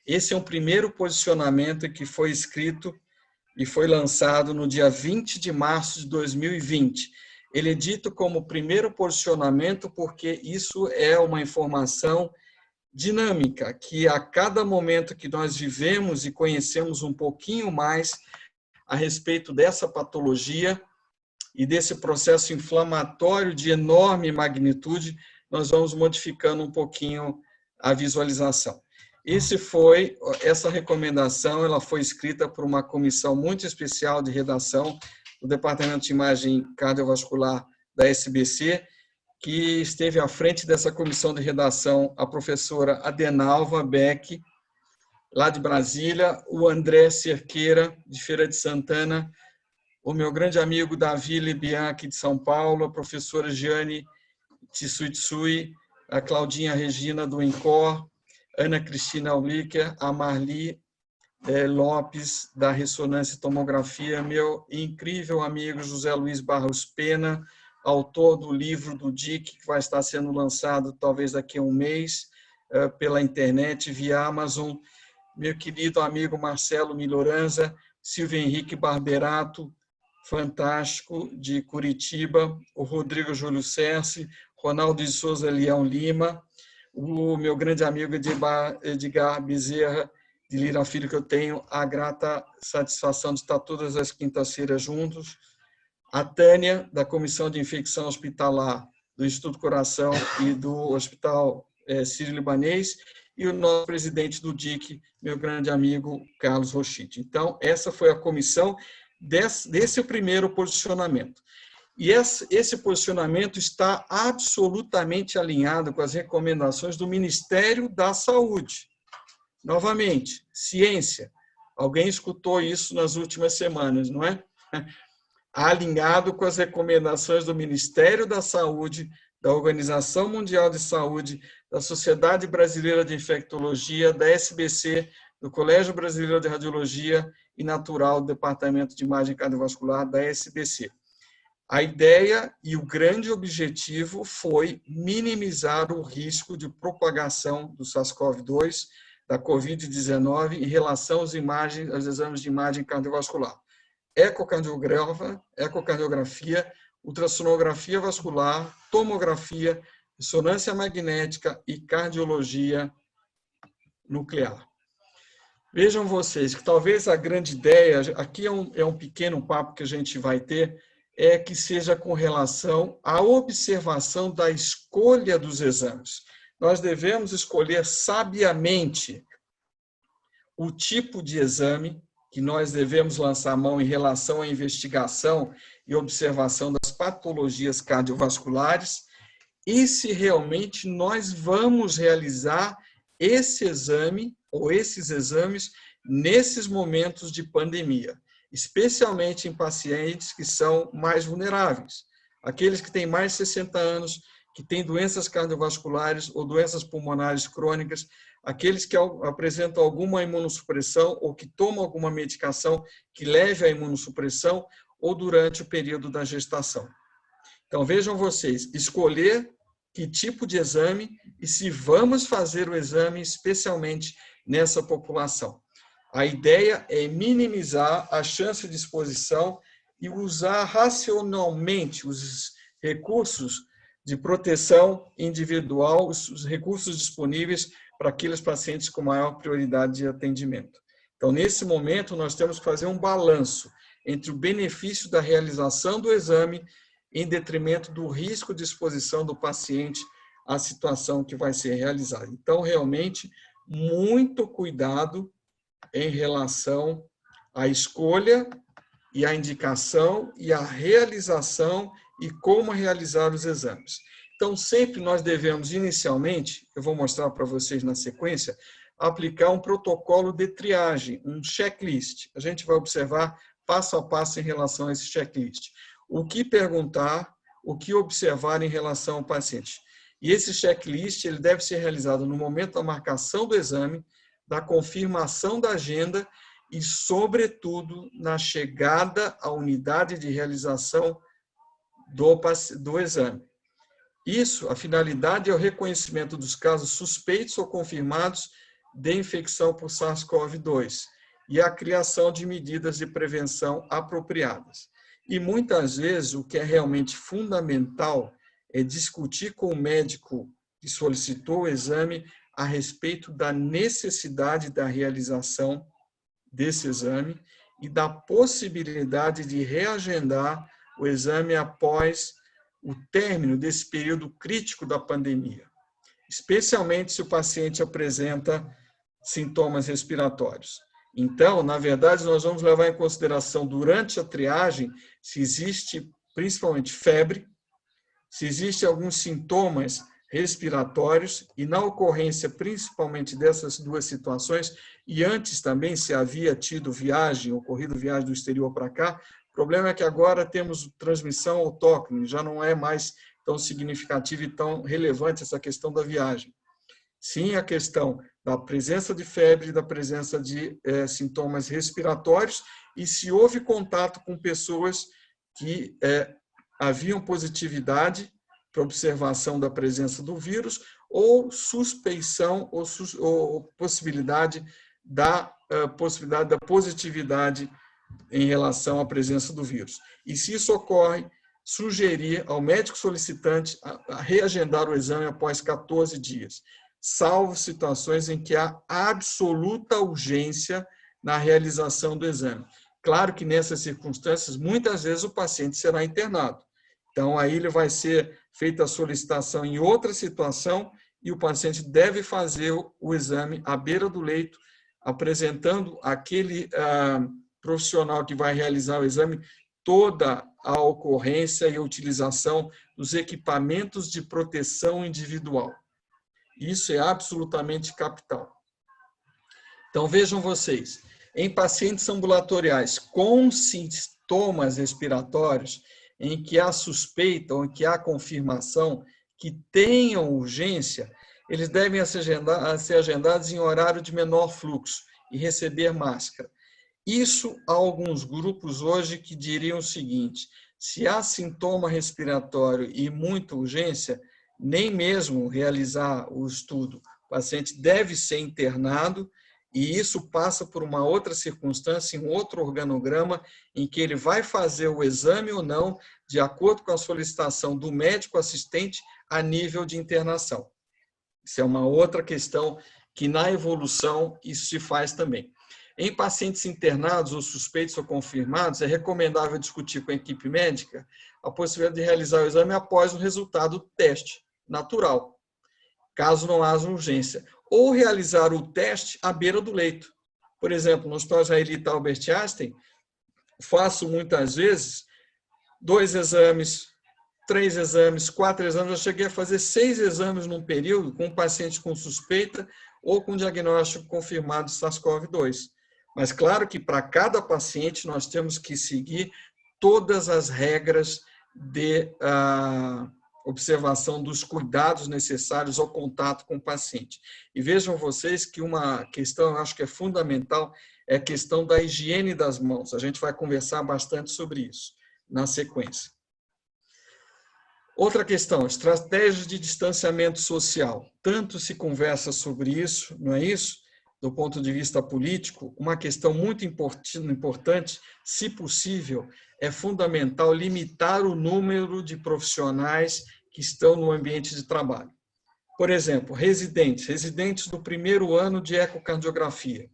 Esse é um primeiro posicionamento que foi escrito e foi lançado no dia 20 de março de 2020. Ele é dito como primeiro posicionamento porque isso é uma informação dinâmica, que a cada momento que nós vivemos e conhecemos um pouquinho mais a respeito dessa patologia e desse processo inflamatório de enorme magnitude, nós vamos modificando um pouquinho a visualização. Essa recomendação, ela foi escrita por uma comissão muito especial de redação do Departamento de Imagem Cardiovascular da SBC, que esteve à frente dessa comissão de redação a professora Adenalva Beck, lá de Brasília, o André Cerqueira, de Feira de Santana, o meu grande amigo Davi Lebianchi, de São Paulo, a professora Giane Tsui, a Claudinha Regina, do INCOR, Ana Cristina Aulicker, a Marli Lopes, da Ressonância e Tomografia, meu incrível amigo José Luiz Barros Pena, autor do livro do DIC, que vai estar sendo lançado talvez daqui a um mês, pela internet, via Amazon, meu querido amigo Marcelo Milhoranza, Silvio Henrique Barberato, fantástico, de Curitiba, o Rodrigo Júlio Cerce, Ronaldo de Souza Leão Lima, o meu grande amigo Edgar Bezerra, de Lira Filho, que eu tenho a grata satisfação de estar todas as quintas-feiras juntos, a Tânia, da Comissão de Infecção Hospitalar do Instituto Coração e do Hospital Sírio-Libanês, e o nosso presidente do DIC, meu grande amigo Carlos Rochite. Então, essa foi a comissão desse primeiro posicionamento. E esse posicionamento está absolutamente alinhado com as recomendações do Ministério da Saúde. Novamente, ciência. Alguém escutou isso nas últimas semanas, não é? Alinhado com as recomendações do Ministério da Saúde, da Organização Mundial de Saúde, da Sociedade Brasileira de Infectologia, da SBC, do Colégio Brasileiro de Radiologia e Natural do Departamento de Imagem Cardiovascular da SBC. A ideia e o grande objetivo foi minimizar o risco de propagação do SARS-CoV-2, da Covid-19, em relação aos exames de imagem cardiovascular. Ecocardiografia, ultrassonografia vascular, tomografia, ressonância magnética e cardiologia nuclear. Vejam vocês que talvez a grande ideia, aqui é um pequeno papo que a gente vai ter, é que seja com relação à observação da escolha dos exames. Nós devemos escolher sabiamente o tipo de exame que nós devemos lançar a mão em relação à investigação e observação das patologias cardiovasculares e se realmente nós vamos realizar esse exame ou esses exames nesses momentos de pandemia, especialmente em pacientes que são mais vulneráveis, aqueles que têm mais de 60 anos, que têm doenças cardiovasculares ou doenças pulmonares crônicas, aqueles que apresentam alguma imunossupressão ou que tomam alguma medicação que leve à imunossupressão ou durante o período da gestação. Então, vejam vocês, escolher que tipo de exame e se vamos fazer o exame especialmente nessa população. A ideia é minimizar a chance de exposição e usar racionalmente os recursos de proteção individual, os recursos disponíveis para aqueles pacientes com maior prioridade de atendimento. Então, nesse momento, nós temos que fazer um balanço entre o benefício da realização do exame em detrimento do risco de exposição do paciente à situação que vai ser realizada. Então, realmente, muito cuidado em relação à escolha e à indicação e à realização e como realizar os exames. Então, sempre nós devemos, inicialmente, eu vou mostrar para vocês na sequência, aplicar um protocolo de triagem, um checklist. A gente vai observar passo a passo em relação a esse checklist. O que perguntar, o que observar em relação ao paciente. E esse checklist ele deve ser realizado no momento da marcação do exame, da confirmação da agenda e, sobretudo, na chegada à unidade de realização do exame. Isso, a finalidade é o reconhecimento dos casos suspeitos ou confirmados de infecção por SARS-CoV-2 e a criação de medidas de prevenção apropriadas. E muitas vezes o que é realmente fundamental é discutir com o médico que solicitou o exame a respeito da necessidade da realização desse exame e da possibilidade de reagendar o exame após o término desse período crítico da pandemia, especialmente se o paciente apresenta sintomas respiratórios. Então, na verdade, nós vamos levar em consideração durante a triagem se existe principalmente febre, se existem alguns sintomas respiratórios e na ocorrência principalmente dessas duas situações, e antes também se havia tido ocorrido viagem do exterior para cá, o problema é que agora temos transmissão autóctone, já não é mais tão significativa e tão relevante essa questão da viagem. Sim, a questão da presença de febre, da presença de sintomas respiratórios e se houve contato com pessoas que haviam positividade para observação da presença do vírus ou suspeição ou possibilidade da positividade em relação à presença do vírus. E se isso ocorre, sugerir ao médico solicitante a reagendar o exame após 14 dias, salvo situações em que há absoluta urgência na realização do exame. Claro que nessas circunstâncias, muitas vezes o paciente será internado. Então, aí ele vai ser feita a solicitação em outra situação e o paciente deve fazer o exame à beira do leito, apresentando aquele profissional que vai realizar o exame toda a ocorrência e a utilização dos equipamentos de proteção individual. Isso é absolutamente capital. Então, vejam vocês, em pacientes ambulatoriais com sintomas respiratórios, em que há suspeita ou em que há confirmação que tenham urgência, eles devem ser agendados em horário de menor fluxo e receber máscara. Isso há alguns grupos hoje que diriam o seguinte: se há sintoma respiratório e muita urgência, nem mesmo realizar o estudo. O paciente deve ser internado e isso passa por uma outra circunstância, em outro organograma, em que ele vai fazer o exame ou não, de acordo com a solicitação do médico assistente a nível de internação. Isso é uma outra questão que na evolução isso se faz também. Em pacientes internados ou suspeitos ou confirmados, é recomendável discutir com a equipe médica a possibilidade de realizar o exame após o resultado do teste natural, caso não haja urgência, ou realizar o teste à beira do leito. Por exemplo, no Hospital Israelita Albert Einstein, faço muitas vezes 2 exames, 3 exames, 4 exames, eu cheguei a fazer 6 exames num período com um paciente com suspeita ou com diagnóstico confirmado de SARS-CoV-2. Mas claro que para cada paciente nós temos que seguir todas as regras de observação dos cuidados necessários ao contato com o paciente. E vejam vocês que uma questão, eu acho que é fundamental, é a questão da higiene das mãos. A gente vai conversar bastante sobre isso na sequência. Outra questão, estratégias de distanciamento social. Tanto se conversa sobre isso, não é isso? Do ponto de vista político, uma questão muito importante, se possível, é fundamental limitar o número de profissionais que estão no ambiente de trabalho. Por exemplo, residentes do primeiro ano de ecocardiografia.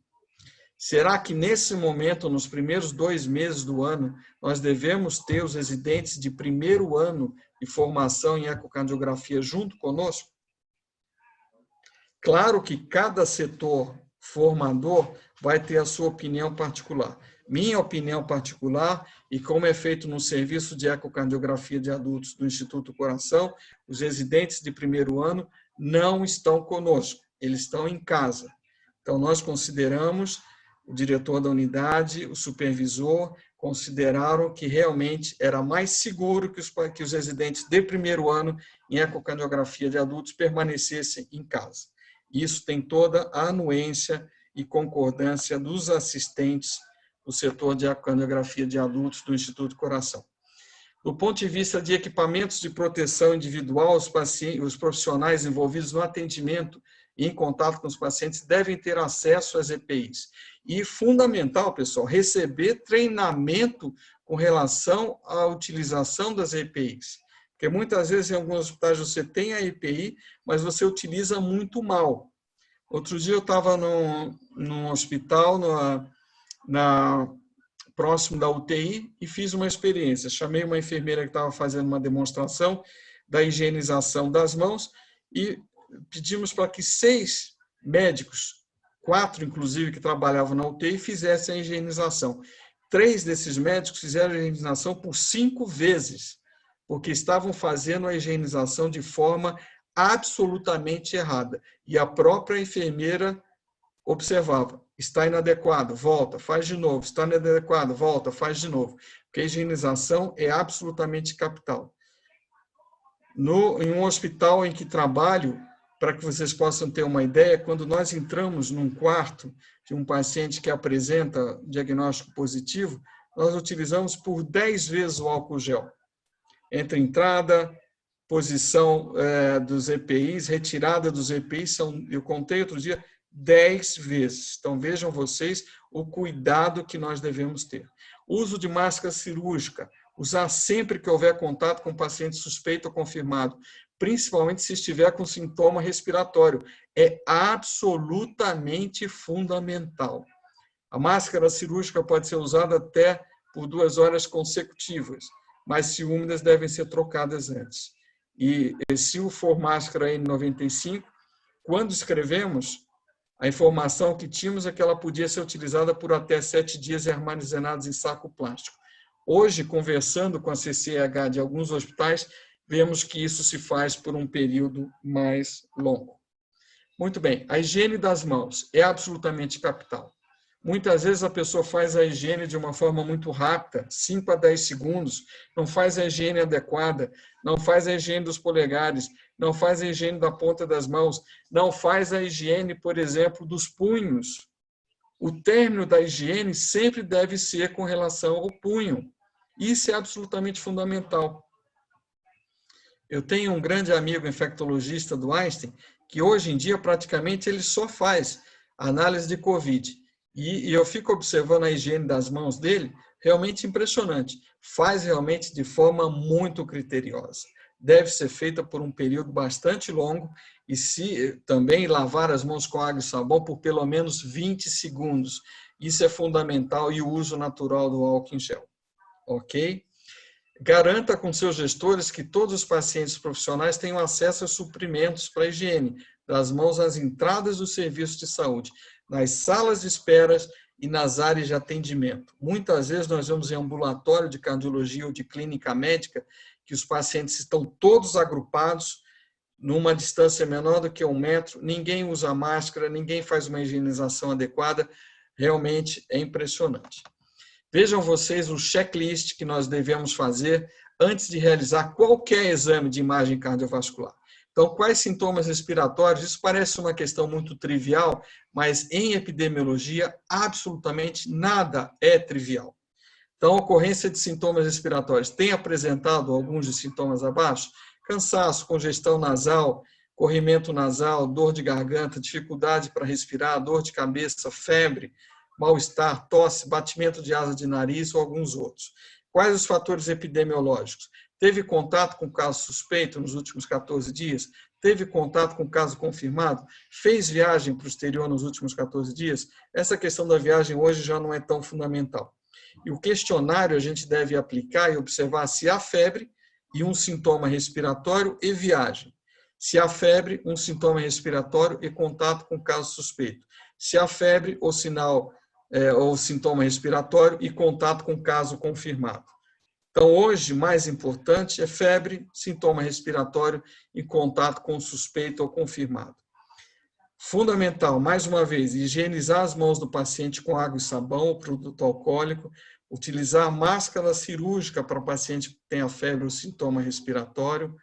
Será que nesse momento, nos primeiros 2 meses do ano, nós devemos ter os residentes de primeiro ano de formação em ecocardiografia junto conosco? Claro que cada setor formador vai ter a sua opinião particular. Minha opinião particular, e como é feito no serviço de ecocardiografia de adultos do Instituto Coração, os residentes de primeiro ano não estão conosco, eles estão em casa. Então, nós consideramos, o diretor da unidade, o supervisor, consideraram que realmente era mais seguro que os residentes de primeiro ano em ecocardiografia de adultos permanecessem em casa. Isso tem toda a anuência e concordância dos assistentes do setor de ecocardiografia de adultos do Instituto Coração. Do ponto de vista de equipamentos de proteção individual, os profissionais envolvidos no atendimento em contato com os pacientes devem ter acesso às EPIs. E fundamental, pessoal, receber treinamento com relação à utilização das EPIs. Porque muitas vezes em alguns hospitais você tem a EPI, mas você utiliza muito mal. Outro dia eu estava num hospital próximo da UTI e fiz uma experiência. Chamei uma enfermeira que estava fazendo uma demonstração da higienização das mãos e pedimos para que 6 médicos, 4 inclusive que trabalhavam na UTI, fizessem a higienização. 3 desses médicos fizeram a higienização por 5 vezes, porque estavam fazendo a higienização de forma absolutamente errada. E a própria enfermeira observava, está inadequado, volta, faz de novo, está inadequado, volta, faz de novo. Porque a higienização é absolutamente capital. Em um hospital em que trabalho, para que vocês possam ter uma ideia, quando nós entramos num quarto de um paciente que apresenta diagnóstico positivo, nós utilizamos por 10 vezes o álcool gel. Entre entrada, posição dos EPIs, retirada dos EPIs, eu contei outro dia, 10 vezes. Então, vejam vocês o cuidado que nós devemos ter. Uso de máscara cirúrgica, usar sempre que houver contato com paciente suspeito ou confirmado, principalmente se estiver com sintoma respiratório. É absolutamente fundamental. A máscara cirúrgica pode ser usada até por 2 horas consecutivas, mas se úmidas devem ser trocadas antes. E se for máscara N95, quando escrevemos, a informação que tínhamos é que ela podia ser utilizada por até 7 dias e armazenados em saco plástico. Hoje, conversando com a CCH de alguns hospitais, vemos que isso se faz por um período mais longo. Muito bem, a higiene das mãos é absolutamente capital. Muitas vezes a pessoa faz a higiene de uma forma muito rápida, 5 a 10 segundos, não faz a higiene adequada, não faz a higiene dos polegares, não faz a higiene da ponta das mãos, não faz a higiene, por exemplo, dos punhos. O término da higiene sempre deve ser com relação ao punho. Isso é absolutamente fundamental. Eu tenho um grande amigo infectologista do Einstein, que hoje em dia praticamente ele só faz análise de Covid. E eu fico observando a higiene das mãos dele, realmente impressionante. Faz realmente de forma muito criteriosa. Deve ser feita por um período bastante longo e se também lavar as mãos com água e sabão por pelo menos 20 segundos. Isso é fundamental e o uso natural do álcool em gel. Ok? Garanta com seus gestores que todos os pacientes profissionais tenham acesso a suprimentos para higiene das mãos às entradas do serviço de saúde, nas salas de esperas e nas áreas de atendimento. Muitas vezes nós vemos em ambulatório de cardiologia ou de clínica médica que os pacientes estão todos agrupados numa distância menor do que 1 metro, ninguém usa máscara, ninguém faz uma higienização adequada, realmente é impressionante. Vejam vocês o checklist que nós devemos fazer antes de realizar qualquer exame de imagem cardiovascular. Então, quais sintomas respiratórios? Isso parece uma questão muito trivial, mas em epidemiologia, absolutamente nada é trivial. Então, a ocorrência de sintomas respiratórios tem apresentado alguns dos sintomas abaixo? Cansaço, congestão nasal, corrimento nasal, dor de garganta, dificuldade para respirar, dor de cabeça, febre, mal-estar, tosse, batimento de asa de nariz ou alguns outros. Quais os fatores epidemiológicos? Teve contato com caso suspeito nos últimos 14 dias? Teve contato com caso confirmado? Fez viagem para o exterior nos últimos 14 dias? Essa questão da viagem hoje já não é tão fundamental. E o questionário a gente deve aplicar e observar se há febre e um sintoma respiratório e viagem. Se há febre, um sintoma respiratório e contato com caso suspeito. Se há febre ou sinal ou sintoma respiratório e contato com caso confirmado. Então, hoje, mais importante é febre, sintoma respiratório e contato com suspeito ou confirmado. Fundamental, mais uma vez, higienizar as mãos do paciente com água e sabão ou produto alcoólico, utilizar máscara cirúrgica para o paciente que tenha febre ou sintoma respiratório,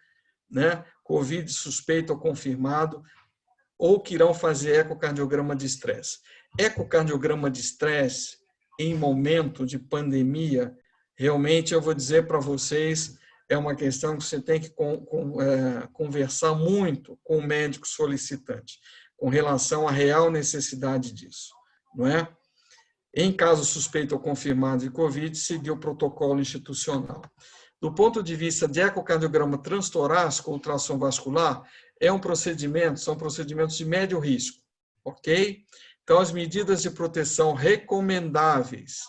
né? Covid suspeito ou confirmado, ou que irão fazer ecocardiograma de estresse. Ecocardiograma de estresse em momento de pandemia, realmente eu vou dizer para vocês, é uma questão que você tem que conversar muito com o médico solicitante. com relação à real necessidade disso, não é? Em caso suspeito ou confirmado de Covid, seguir o protocolo institucional. Do ponto de vista de ecocardiograma transtorácico ou ultrassom vascular, são procedimentos de médio risco, ok? Então, as medidas de proteção recomendáveis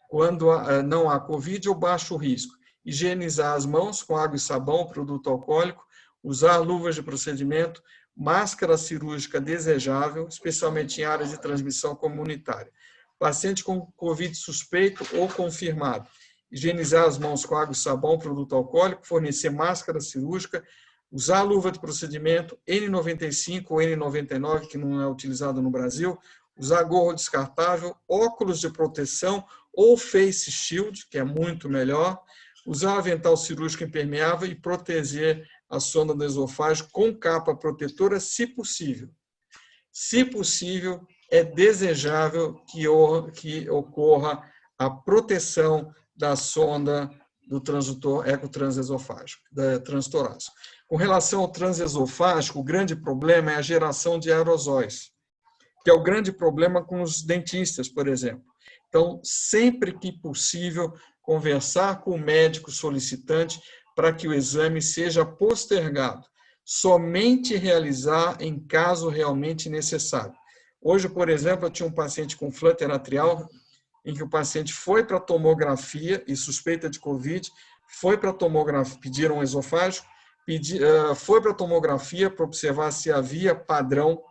quando não há Covid ou baixo risco: higienizar as mãos com água e sabão, produto alcoólico, usar luvas de procedimento, máscara cirúrgica desejável, especialmente em áreas de transmissão comunitária. Paciente com Covid suspeito ou confirmado: higienizar as mãos com água e sabão, produto alcoólico, fornecer máscara cirúrgica, usar luva de procedimento, N95 ou N99, que não é utilizado no Brasil, usar gorro descartável, óculos de proteção ou face shield, que é muito melhor, usar avental cirúrgico impermeável e proteger a sonda do esofágio com capa protetora, se possível. Se possível, é desejável que ocorra a proteção da sonda do transdutor ecotransesofágico, da transtorácico. Com relação ao transesofágico, o grande problema é a geração de aerosóis, que é o grande problema com os dentistas, por exemplo. Então, sempre que possível, conversar com o médico solicitante para que o exame seja postergado. Somente realizar em caso realmente necessário. Hoje, por exemplo, eu tinha um paciente com flutter atrial, em que o paciente foi para a tomografia e suspeita de Covid, foi para a tomografia, pediram um esofágico, foi para a tomografia para observar se havia padrão,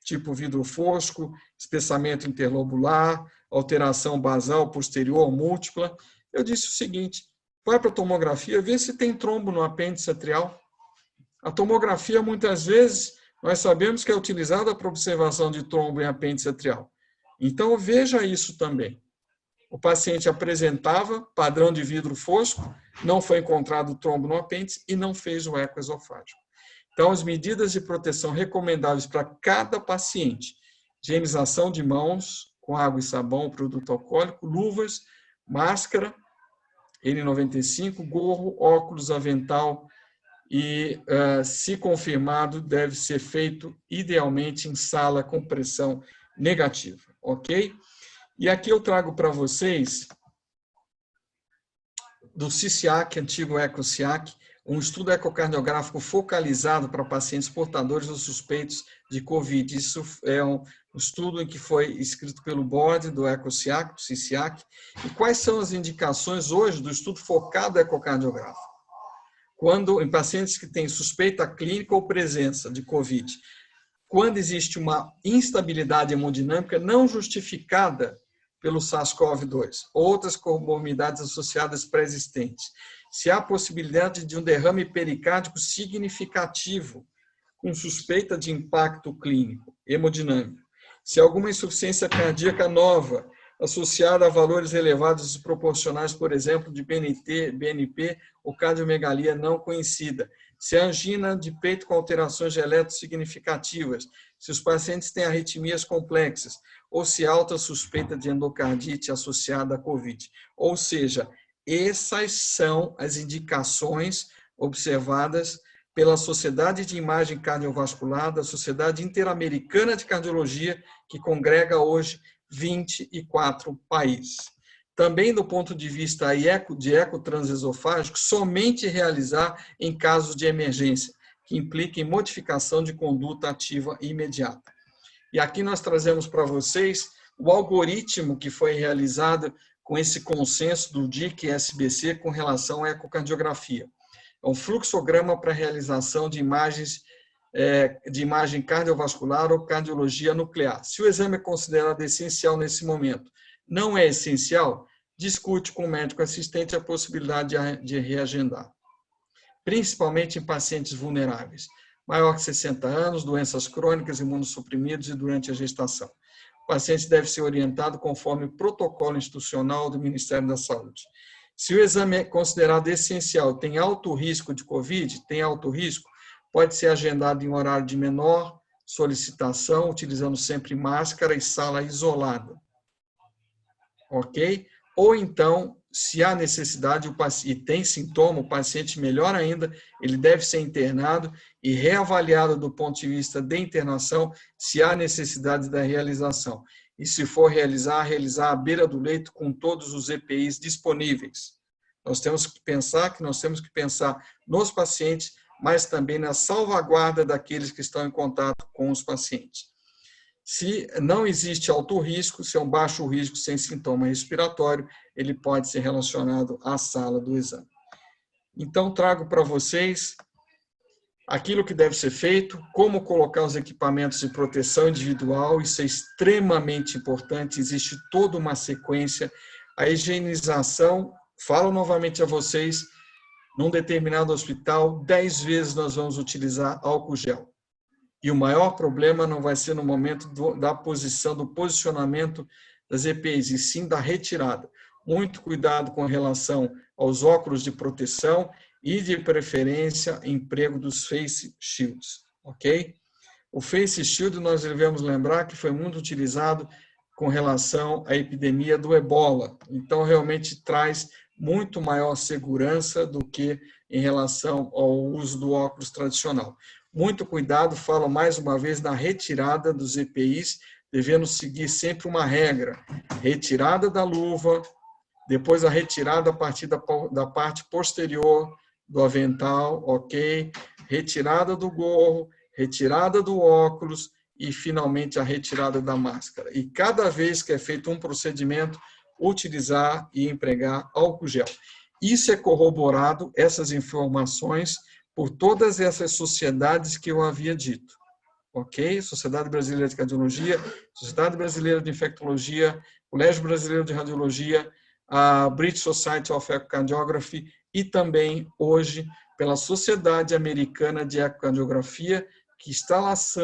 tipo vidro fosco, espessamento interlobular, alteração basal posterior múltipla. Eu disse o seguinte: vai para a tomografia, vê se tem trombo no apêndice atrial. A tomografia, muitas vezes, nós sabemos que é utilizada para observação de trombo em apêndice atrial. Então, veja isso também. O paciente apresentava padrão de vidro fosco, não foi encontrado trombo no apêndice e não fez o ecoesofágico. Então, as medidas de proteção recomendáveis para cada paciente: higienização de mãos com água e sabão, produto alcoólico, luvas, máscara, N95, gorro, óculos, avental e, se confirmado, deve ser feito idealmente em sala com pressão negativa, ok? E aqui eu trago para vocês do CICIAC, antigo EcoCIAC, um estudo ecocardiográfico focalizado para pacientes portadores ou suspeitos de Covid. Isso é um estudo em que foi escrito pelo board do EcoCIAC, do CICIAC. E quais são as indicações hoje do estudo focado ecocardiográfico? Quando, em pacientes que têm suspeita clínica ou presença de Covid, quando existe uma instabilidade hemodinâmica não justificada pelo SARS-CoV-2, outras comorbidades associadas pré-existentes, se há possibilidade de um derrame pericárdico significativo, com suspeita de impacto clínico, hemodinâmico, se há alguma insuficiência cardíaca nova, associada a valores elevados desproporcionais, por exemplo, de BNP ou cardiomegalia não conhecida, se há angina de peito com alterações de eletro significativas, se os pacientes têm arritmias complexas, ou se há alta suspeita de endocardite associada à COVID. Ou seja, essas são as indicações observadas pela Sociedade de Imagem Cardiovascular, da Sociedade Interamericana de Cardiologia, que congrega hoje 24 países. Também do ponto de vista de ecotransesofágico, somente realizar em casos de emergência, que impliquem modificação de conduta ativa imediata. E aqui nós trazemos para vocês o algoritmo que foi realizado com esse consenso do DIC e SBC com relação à ecocardiografia. É um fluxograma para realização de imagens de imagem cardiovascular ou cardiologia nuclear. Se o exame é considerado essencial nesse momento, não é essencial, discute com o médico assistente a possibilidade de reagendar. Principalmente em pacientes vulneráveis, maior que 60 anos, doenças crônicas, imunossuprimidos e durante a gestação. O paciente deve ser orientado conforme o protocolo institucional do Ministério da Saúde. Se o exame é considerado essencial, tem alto risco de COVID, tem alto risco, pode ser agendado em horário de menor solicitação, utilizando sempre máscara e sala isolada. Ok? Ou então, se há necessidade e tem sintoma, o paciente, melhor ainda, ele deve ser internado e reavaliado do ponto de vista de internação, se há necessidade da realização. E se for realizar à beira do leito com todos os EPIs disponíveis. Nós temos que pensar nos pacientes, mas também na salvaguarda daqueles que estão em contato com os pacientes. Se não existe alto risco, se é um baixo risco sem sintoma respiratório, ele pode ser relacionado à sala do exame. Então, trago para vocês aquilo que deve ser feito, como colocar os equipamentos de proteção individual, isso é extremamente importante, existe toda uma sequência. A higienização, falo novamente a vocês, num determinado hospital, 10 vezes nós vamos utilizar álcool gel. E o maior problema não vai ser no momento do posicionamento das EPIs, e sim da retirada. Muito cuidado com relação aos óculos de proteção e, de preferência, emprego dos face shields, ok? O face shield, nós devemos lembrar que foi muito utilizado com relação à epidemia do ebola. Então, realmente traz muito maior segurança do que em relação ao uso do óculos tradicional. Muito cuidado, falo mais uma vez, na retirada dos EPIs, devendo seguir sempre uma regra. Retirada da luva, depois a retirada a partir da parte posterior do avental, ok? Retirada do gorro, retirada do óculos e, finalmente, a retirada da máscara. E cada vez que é feito um procedimento, utilizar e empregar álcool gel. Isso é corroborado, essas informações, por todas essas sociedades que eu havia dito, ok? Sociedade Brasileira de Cardiologia, Sociedade Brasileira de Infectologia, Colégio Brasileiro de Radiologia, a British Society of Echocardiography e também, hoje, pela Sociedade Americana de Ecocardiografia, que está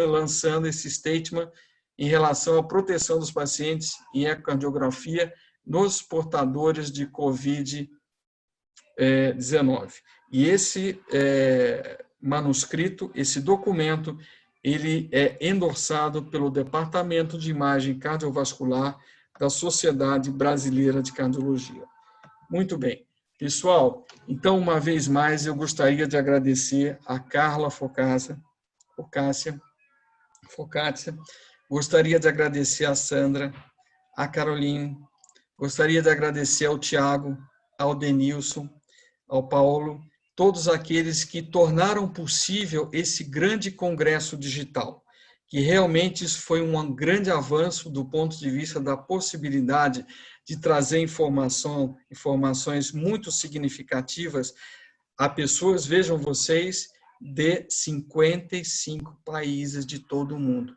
lançando esse statement em relação à proteção dos pacientes em ecocardiografia nos portadores de COVID-19. E esse manuscrito, esse documento, ele é endossado pelo Departamento de Imagem Cardiovascular da Sociedade Brasileira de Cardiologia. Muito bem. Pessoal, então, uma vez mais, eu gostaria de agradecer a Carla Focácia, gostaria de agradecer a Sandra, a Caroline, gostaria de agradecer ao Tiago, ao Denilson, ao Paulo, todos aqueles que tornaram possível esse grande congresso digital, que realmente isso foi um grande avanço do ponto de vista da possibilidade de trazer informações muito significativas a pessoas, vejam vocês, de 55 países de todo o mundo.